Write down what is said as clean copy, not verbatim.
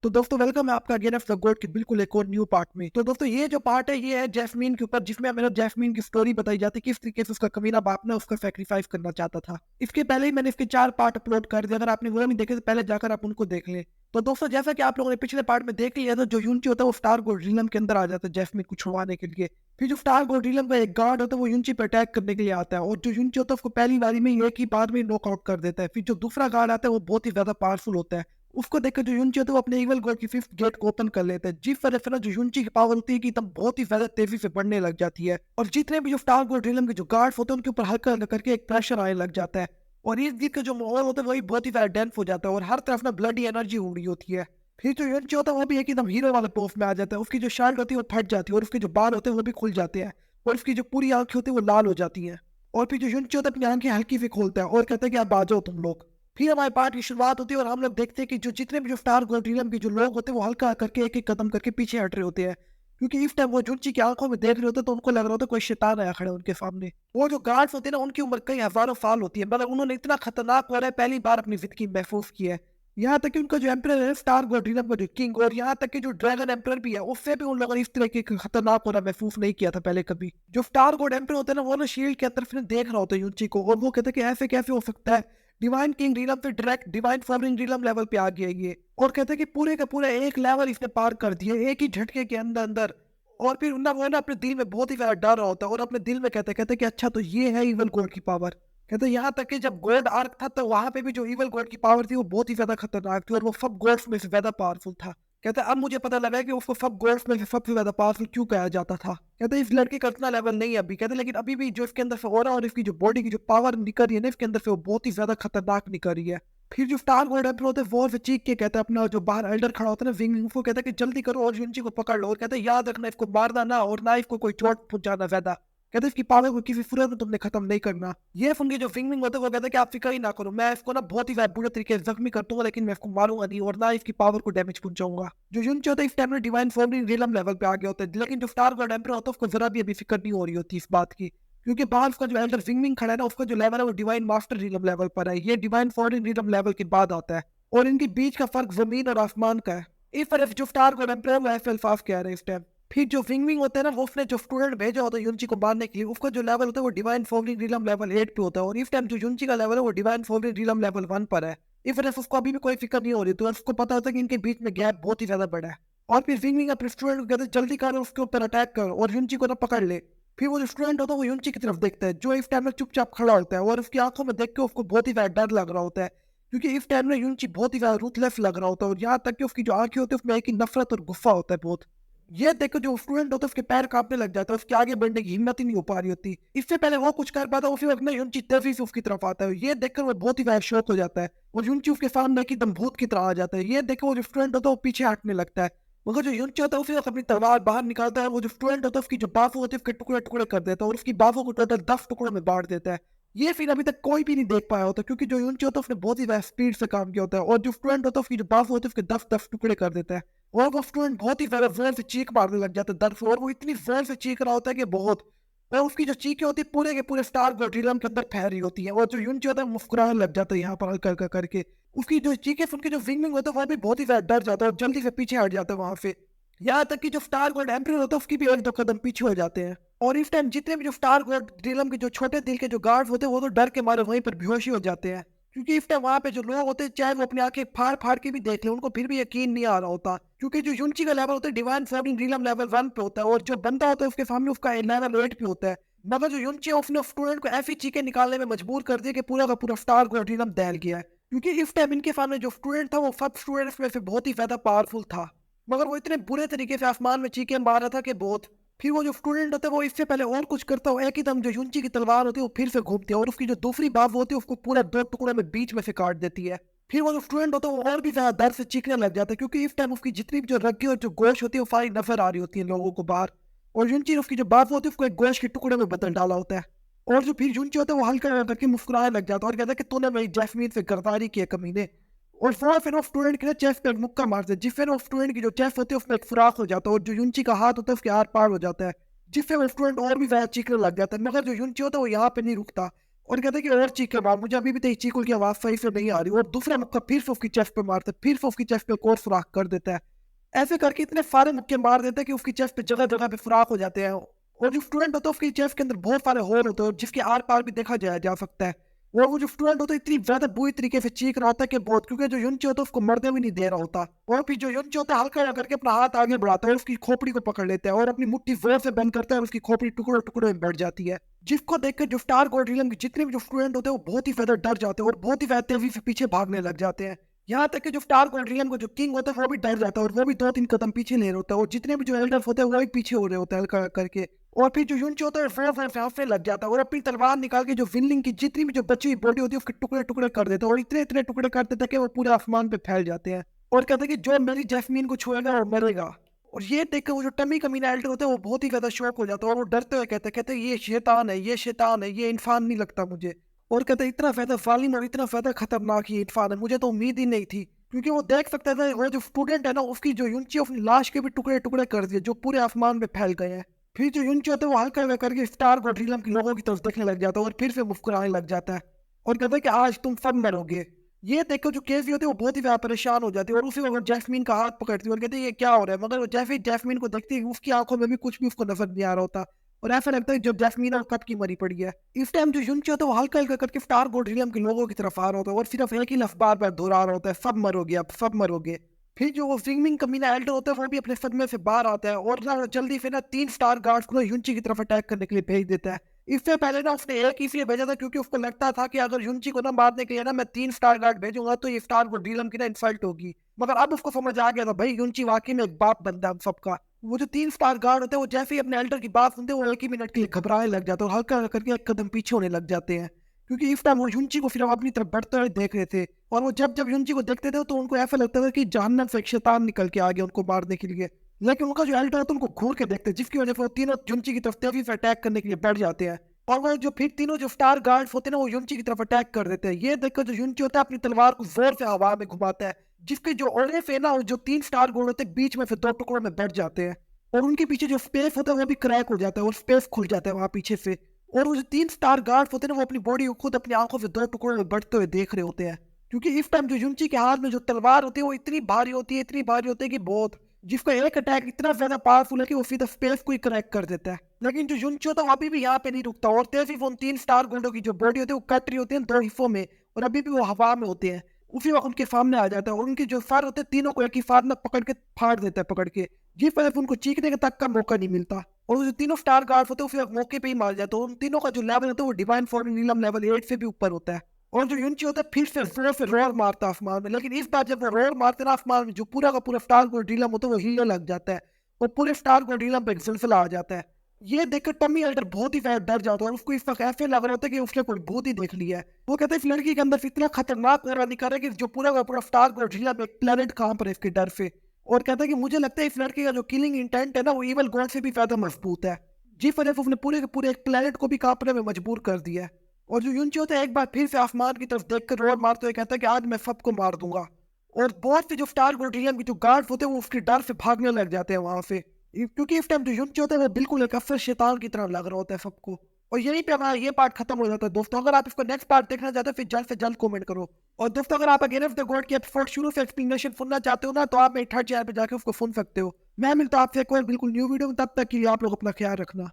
तो दोस्तों वेलकम है आपका अगेन ऑफ द गोड के बिल्कुल एक और न्यू पार्ट में। तो दोस्तों ये जो पार्ट है ये है जैस्मीन के ऊपर, जिसमें मेरा जैस्मीन की स्टोरी बताई जाती है, किस तरीके से उसका कमीना बाप ने उसका सैक्रिफाइस करना चाहता था। इसके पहले ही मैंने इसके 4 पार्ट अपलोड कर दिए, अगर आपने वो नहीं देखे तो पहले जाकर आप उनको देख लें। तो दोस्तों जैसा कि आप लोगों ने पिछले पार्ट में देख लिया था, जो यूनिची होता है वो स्टार गोल्ड रीलम के अंदर आ जाता है जैस्मीन को छुड़वाने के लिए। फिर जो स्टार गोल्ड रीलम का एक गार्ड होता है वो यूनिची पर अटैक करने के लिए आता है, और जो यूनिची होता है उसको पहली बारी में एक ही बार में नॉकआउट कर देता है। फिर जो दूसरा गार्ड आता है वो बहुत ही ज्यादा पावरफुल होता है। उसको देखकर जो यूनिची होता है वो अपने इवल गॉड की फिफ्थ गेट को ओपन कर लेता है, जिस तरह से ना जो यूनिची की पावर होती है कि एकदम बहुत ही ज्यादा तेजी से बढ़ने लग जाती है, और जितने भी जो स्टार गोल्ड रीलम के जो गार्ड्स होते हैं उनके ऊपर हल्का हल्का करके एक प्रेशर आने लग जाता है। और इस जीत का जो माहौल होता है वही बहुत ही ज्यादा डेंस हो जाता है, और हर तरफ ना ब्लडी एनर्जी हो रही होती है। फिर जो यूनिची होता है वो भी एकदम हीरो वाले पोस्ट में आ जाता है। उसकी जो शर्ट होती है वो फट जाती है, और उसके जो बाल होते हैं वो भी खुल जाते हैं, और उसकी जो पूरी आंखें होती है वो लाल हो जाती है। और फिर जो यूनिची होता है अपनी आंखें हल्की से खोलता है और कहता है कि आप आ जाओ तुम लोग। फिर हमारे पार्ट की शुरुआत होती है, और हम लोग देखते हैं कि जो जितने भी जो स्टार गोल्ड के जो लोग होते हैं वो हल्का करके एक एक कदम करके पीछे हट रहे होते हैं, क्योंकि इस टाइम वो जुंची की आंखों में देख रहे होते हैं तो उनको लग रहा होता है कोई शैतान आया खड़ा है उनके सामने। वो जो गार्ड्स होते हैं ना उनकी उम्र कई हजारों साल होती है, मगर उन्होंने इतना खतरनाक वाला पहली बार अपनी जिंदगी में महसूस किया है। यहाँ तक कि उनका जो एम्पर है स्टार गोल्ड का जो किंग, और यहाँ तक कि जो ड्रैगन एम्पर भी है, उससे भी उन लोगों ने इस तरह की खतरनाक होना महसूस नहीं किया था पहले कभी। जो स्टार गोल्ड एम्पर होता है ना वो ना शील्ड के अंदर फिर देख रहा होता है यूची को, और वो कहते हैं कि ऐसे कैसे हो सकता है, डिवाइन किंग रीलम पे डायरेक्ट डिवाइन फॉर्मिंग रीलम लेवल पे आ गया ये। और कहते हैं कि पूरे का पूरा एक लेवल इसने पार कर दिया एक ही झटके के अंदर अंदर। और फिर ना वो ना अपने दिल में बहुत ही ज्यादा डर रहा होता है, और अपने दिल में कहते कि अच्छा तो ये है इवल गॉड की पावर। कहते यहाँ तक कि जब गोल्ड आर्क था तो वहां पे भी जो इवल गॉड की पावर थी वो बहुत ही ज्यादा खतरनाक थी, और वो सब गॉड्स में से ज्यादा पावरफुल था। कहते अब मुझे पता लगा कि उसको सब गॉड्स में से सबसे ज्यादा पावरफुल क्यों कहा जाता था। कहते इस लड़के का इतना लेवल नहीं है अभी, कहते लेकिन अभी भी जो इसके अंदर से हो रहा है और इसकी जो बॉडी की जो पावर निकल रही है ना इसके अंदर से वो बहुत ही ज्यादा खतरनाक निकल रही है। फिर जो स्टार गोल्ड एम्पर होते हैं वो से चीख के कहता है अपना जो बाहर एल्डर खड़ा होता है ना विंग, उसको कहता है कि जल्दी करो और यूनिची को पकड़ लो, और कहता है याद रखना इसको मारना ना, और ना इसको कोई चोट पहुंचाना ज्यादा। कहते इसकी पावर को किसी सूरत में तुमने खत्म नहीं करना। ये सुन के जो विंग होता है वो कहता है कि आप फिक्र ही ना करो, मैं इसको ना बहुत ही ज्यादा बुरे तरीके से जख्मी कर दूंगा, लेकिन मैं इसको मारूंगा नहीं और ना इसकी पावर को डैमेज पहुंचाऊंगा। जो यूनिची होता है इस टाइम में डिवाइन फॉर्म रिलम लेवल पे आ गया होता है, लेकिन जो स्टार गोल्ड एम्पर होता है उसको जरा भी अभी फिक्र नहीं हो रही होती इस बात की, क्योंकि बाहर उसका जो एल्डर विंग खड़ा है ना उसका जो लेवल है वो डिवाइन मास्टर रिलम लेवल पर है, ये डिवाइन फॉर्म रिलम लेवल के बाद आता है। और इनके बीच का फर्क जमीन और आसमान का है। इस तरफ जो स्टार गोल्ड एम्पर है वो एफएल फाफ कह रहे हैं इस टाइम। फिर जो विंग होता है ना वो उसने जो स्टूडेंट भेजा होता है यूनिची को मारने के लिए, उसका जो लेवल होता है वो डिवाइन फॉर्मिंग रिलम लेवल 8 पे होता है, और इस टाइम जो यूनिची का लेवल है वो डिवाइन फॉर्मिंग रिलम लेवल 1 पर है। इस वजह से उसको अभी भी कोई फिक्र नहीं हो रही, तो उसको पता होता है कि इनके बीच में गैप बहुत ही ज्यादा बड़ा है। और फिर विंग अपने स्टूडेंट को कहते हैं जल्दी कर उसके ऊपर अटैक करो और यूनिची को ना पकड़ ले। फिर वो जो स्टूडेंट होता है वो यूनिची की तरफ देखता है, जो इस टाइम में चुपचाप खड़ा होता है, और उसकी आंखों में देख के उसको बहुत ही ज्यादा डर लग रहा होता है, क्योंकि इस टाइम में यूनिची बहुत ही ज्यादा रूथलेस लग रहा होता है, और यहाँ तक कि उसकी जो आंखें होती है उसमें एक ही नफरत और गुस्सा होता है बहुत। ये देखो जो स्टूडेंट होता है उसके पैर कांपने लग जाता है, उसके आगे बढ़ने की हिम्मत ही नहीं हो पा रही होती। इससे पहले वो कुछ कर पाता है उसी वक्त में यूनिची तेजी से उसकी तरफ आता है, ये देखकर वो बहुत ही ज्यादा शौक हो जाता है, और यूनिची उसके सामने एकदम भूत की तरह आ जाता है। ये देखो वो जो स्टूडेंट होता है वो पीछे हटने लगता है, मगर जो यूनिची होता है उसी वक्त अपनी तलवार बाहर निकालता है, वो जो स्टूडेंट होता है उसकी जो बाजू होती है उसके टुकड़े टुकड़े कर देता है, और उसकी बाजू को टोटल 10 टुकड़ों में बांट देता है। ये फिर अभी तक कोई भी नहीं देख पाया होता, क्योंकि जो यूनिची होता है उसने बहुत ही ज्यादा स्पीड से काम किया होता है, और जो स्टूडेंट होता है उसकी जो बाजू होती है उसके 10 टुकड़े कर देता है। और वो स्टूडेंट बहुत ही ज्यादा जोर से चीख मारने लग जाता है दर्द से, और वो इतनी जोर से चीख रहा होता है कि बहुत। और उसकी जो चीखें होती है पूरे के पूरे स्टार गोल्ड के अंदर फैल रही होती है, और जो यूनिची होता है मुस्कुराने लग जाता है यहाँ पर कर करके। उसकी जो चीखें सुन के जो विंग होता है वह भी बहुत ही ज्यादा डर जाता है और जल्दी से पीछे हट जाता है वहां से। यहाँ तक कि जो स्टार गोल्ड एम्पर होता है उसकी भी एक दो कदम पीछे हो जाते हैं। और इस टाइम जितने भी जो स्टार गोल्ड ड्रीलम के जो छोटे दिल के जो गार्ड होते हैं वो तो डर के मारे वहीं पर बेहोश ही हो जाते हैं, क्योंकि इस टाइम वहां पे जो लोग होते हैं चाहे वो अपनी आंखें फाड़ फाड़ के भी देख ले उनको फिर भी यकीन नहीं आ रहा होता, क्योंकि जो यूनिची का लेवल होता है डिवाइन फॉर्मिंग ड्रीलम लेवल 1 पे होता है, और जो बंदा होता है उसके सामने उसका लेवल 8 पे होता है। मगर जो यूनिची है उसने स्टूडेंट को ऐसी चीखें निकालने में मजबूर कर दिया कि पूरा का पूरा स्टार गोल्ड ड्रीलम दहल गया है, क्योंकि इस टाइम इनके सामने जो स्टूडेंट था वो सब स्टूडेंट्स में से बहुत ही ज्यादा पावरफुल था, मगर वो इतने बुरे तरीके से आसमान में चीखें मार रहा था कि बहुत। फिर वो जो स्टूडेंट होता है वो इससे पहले और कुछ करता हो एक ही दम जो यूनिची की तलवार होती है वो फिर से घूमती है, और उसकी जो दूसरी बात होती है उसको पूरा 2 टुकड़े में बीच में से काट देती है। फिर वो जो स्टूडेंट होता है वो और भी ज्यादा दर्द से चीखने लग जाता है, क्योंकि इस टाइम उसकी जितनी भी जो रग्गी और जो गोश होती है वो सारी नजर आ रही होती है लोगों को बाहर, और यूनिची ने उसकी जो बात होती है उसको एक गोश के टुकड़े में बदल डाला होता है। और जो फिर यूनिची होता है वो हल्का करके मुस्कुराने लग जाता है और कहता है कि तूने मेरी जैस्मीन से गद्दारी की है कमीने। और फौरन फिर वो स्टूडेंट के चेस्ट पे एक मुक्का मारते हैं, जिससे वो स्टूडेंट की जो चेस्ट होती है उसमें एक सुराख हो जाता है, और जो यूनिची का हाथ होता है उसके आर पार हो जाता है, जिससे वो स्टूडेंट और भी ज्यादा चीखने लग जाता है। मगर जो यूनिची होता है वो यहाँ पे नहीं रुकता, और कहते हैं कि और चीख के मार, मुझे अभी भी तेरी चीखों की आवाज सही से नहीं आ रही। और दूसरा मुक्का फिर से उसकी चेस्ट पे मारता है, फिर से उसकी चेस्ट पे एक और सुराख कर देता है। ऐसे करके इतने सारे मुक्के मार देते हैं कि उसकी चेस्ट पे जगह जगह पे सुराख हो जाते हैं। और जो स्टूडेंट होता है उसकी चेस्ट के अंदर बहुत सारे होल होते हैं जिसके आर पार भी देखा जाया जा सकता है। और वो जो स्टूडेंट होता है इतनी ज्यादा बुरी तरीके से चीख रहा होता है कि बहुत, क्योंकि जो युनची होता है उसको मरने भी नहीं दे रहा होता। और फिर जो युनची होता है हल्का हल्का करके अपना हाथ आगे बढ़ाता है, उसकी खोपड़ी को पकड़ लेता है और अपनी मुट्ठी जोर से बंद करता है, उसकी खोपड़ी टुकड़े टुकड़े में बैठ जाती है। जिसको देखकर जो स्टार गोल्डियम के जितने भी जो स्टूडेंट होते हैं वो बहुत ही ज्यादा डर जाते हैं और बहुत ही ज्यादा तेजी से पीछे भागने लग जाते हैं। यहाँ तक कि जो स्टार गोल्डियम को जो किंग होता है वो भी डर जाता है और वो भी 2-3 कदम पीछे ले रहा होता है। और जितने भी जो एल्डर्स होते हैं वो भी पीछे हो रहे होते हैं हल्का करके। और फिर जो युनची होता है फेंफने लग जाता है और अपनी तलवार निकाल के जो विनलिंग की जितनी भी जो बची हुई बॉडी होती है उसके टुकड़े टुकड़े कर देता है और इतने इतने टुकड़े कर देता है कि वो पूरे आसमान पे फैल जाते हैं। और कहते हैं कि जो मेरी जैस्मीन को छुएगा वो मरेगा। और ये देखकर वो जो टमी कमीना एल्डर होता है वो बहुत ही ज्यादा शौक हो जाता है और वो डरते हुए कहते हैं ये शैतान है, ये शैतान है, ये इंसान नहीं लगता मुझे। और कहते हैं इतना ज्यादा जालिम और इतना ज्यादा खतरनाक ये इंसान है, मुझे तो उम्मीद ही नहीं थी। क्योंकि वो देख सकता था वो जो स्टूडेंट है ना उसकी जो युनची अपनी लाश के भी टुकड़े टुकड़े कर दिए जो पूरे आसमान में फैल गए हैं। फिर जो युनची होता है वो हल्का हल्का करके स्टार गोल्डियम के लोगों की तरफ देखने लग जाता है और फिर से मुस्कुराने लग जाता है। और कहता है कि आज तुम सब मरोगे। ये देखकर जो केसी होती है वो बहुत ही ज्यादा परेशान हो जाती है और उसी वक्त जैस्मीन का हाथ पकड़ती है और कहती है ये क्या हो रहा है। मगर वो जैसे ही जैस्मीन को देखती है उसकी आंखों में भी कुछ भी उसको नजर नहीं आ रहा होता। और ऐसा लगता है जब जैस्मीन और कब की मरी पड़ी है। इस टाइम जो युनची होता है वो हल्का हल्का करके स्टार गोल्डियम के लोगों की तरफ आ रहा होता है और सिर्फ एक ही लफ्ज बार बार दोहरा रहा होता है, सब मरोगे, अब सब मरोगे। फिर जो वो स्विमिंग कमीना एल्डर होता है वो भी अपने सदमे से बाहर आता है और ना जल्दी से ना 3 स्टार गार्ड्स को युनची की तरफ अटैक करने के लिए भेज देता है। इससे पहले ना उसने एक इसलिए भेजा था क्योंकि उसको लगता था कि अगर युनची को ना मारने के लिए ना मैं 3 स्टार गार्ड भेजूंगा तो ये स्टार गोल्डियम की ना इंसल्ट होगी। मगर अब उसको समझ आ गया था भाई युनची वाकई में एक बाप बनता है हम सबका। वो जो 3 स्टार गार्ड होते हैं वो जैसे ही अपने एल्डर की बात सुनते हैं वो एक ही मिनट के लिए घबराने लग जाते हैं और हल्का हल्का करके एक कदम पीछे होने लग जाते हैं। क्योंकि इस टाइम वो युनची को फिर अपनी तरफ बढ़ते हुए देख रहे थे। और वो जब जब युनची को देखते थे तो उनको ऐसा लगता था कि जहन्नम से एक शैतान निकल के आ गया उनको मारने के लिए। लेकिन उनका जो एल्डर होता है उनको घूर के देखते हैं जिसकी वजह से वो तीनों युनची की तरफ तेजी से अटैक करने के लिए बैठ जाते हैं। और वो जो फिर तीनों जो स्टार गार्ड्स होते हैं ना वो युनची की तरफ अटैक कर देते हैं। ये देखकर जो युनची होता है अपनी तलवार को जोर से हवा में घुमाता है जिसके जो ओरे से ना जो 3 स्टार गोल होते हैं बीच में से 2 टुकड़ों में बैठ जाते हैं। और उनके पीछे जो स्पेस होता है वो भी क्रैक हो जाता है और स्पेस खुल जाता है वहां पीछे से। और वो जो 3 स्टार गार्ड्स होते हैं ना वो अपनी बॉडी को खुद अपनी आंखों से 2 टुकड़ों में बढ़ते हुए देख रहे होते हैं। क्योंकि इस टाइम जो युनची के हाथ में जो तलवार होती है वो इतनी भारी होती है, इतनी भारी होती है कि बहुत, जिसका एक अटैक इतना ज्यादा पावरफुल है कि वो सीधा स्पेस को ही क्रैक कर देता है। लेकिन जो युनची होता है वो अभी भी यहाँ पे नहीं रुकता और तेजी से उन 3 स्टार गोल्डों की जो बॉडी होती है वो कट रही होती है 2 हिस्सों में और अभी भी वो हवा में होते हैं। उसी वक्त उनके सामने आ जाता है और उनके जो सर होते हैं तीनों को एक ही साथ में पकड़ के फाड़ देता है पकड़ के, जिस वजह से उनको चीखने के तक का मौका नहीं मिलता। और वो जो तीनों स्टार गार्ड होते हैं फिर मौके पे ही मार जाते हैं। उन तीनों का जो लेवल होता है वो डिवाइन फॉर्म नीलम लेवल 8 से भी ऊपर होता है। और जो युनची होता है फिर से जोर से रोर मारता है आसमान में। लेकिन इस बार जब वो रोर मारते ना आसमान में जो पूरा का पूरा स्टार गोल्डियम होता है वो हिलने लग जाता है और पूरे स्टार गोल्डियम पे एक सिलसिला आ जाता है। ये देखकर टमी एल्डर बहुत ही ज्यादा डर जाता है और उसको इस वक्त ऐसे लग रहा होता है कि उसने कोई भूत ही देख लिया है। वो कहता है इस लड़की के अंदर से इतना खतरनाक ऑरा निकल रहा है कि जो पूरा का पूरा स्टार गोल्डियम एक प्लेनेट कहां पर है इसके डर से। और कहता है कि मुझे लगता है इस लड़की का जो किलिंग इंटेंट है ना वो इवल गॉड से भी ज्यादा मजबूत है, जिस वजह से उसने पूरे के पूरे एक प्लेनेट को भी कांपने में मजबूर कर दिया है। और जो युनची होता है एक बार फिर से आसमान की तरफ देखकर रोर मारते हुए कहता है कि आज मैं सबको मार दूंगा। और बहुत से जो स्टार गोल्डियम के जो गार्ड्स होते हैं वो उसके डर से भागने लग जाते हैं वहां से। क्योंकि इस टाइम जो युनची होता है वो बिल्कुल एक अफसर शैतान की तरह लग रहा होता है सबको। और यहीं पे हमारा ये पार्ट खत्म हो जाता है दोस्तों। अगर आप इसको नेक्स्ट पार्ट देखना चाहते हो फिर जल्द से जल्द कमेंट करो। और दोस्तों अगर आप अगेन ऑफ द गॉड की एपिसोड शुरू से एक्सप्लेनेशन सुनना चाहते हो ना तो आप मेरे थर्ड चैनल पे जाकर उसको सुन सकते हो। मैं मिलता हूं आपसे एक और बिल्कुल न्यू वीडियो में, तब तक के लिए आप लोग अपना ख्याल रखना।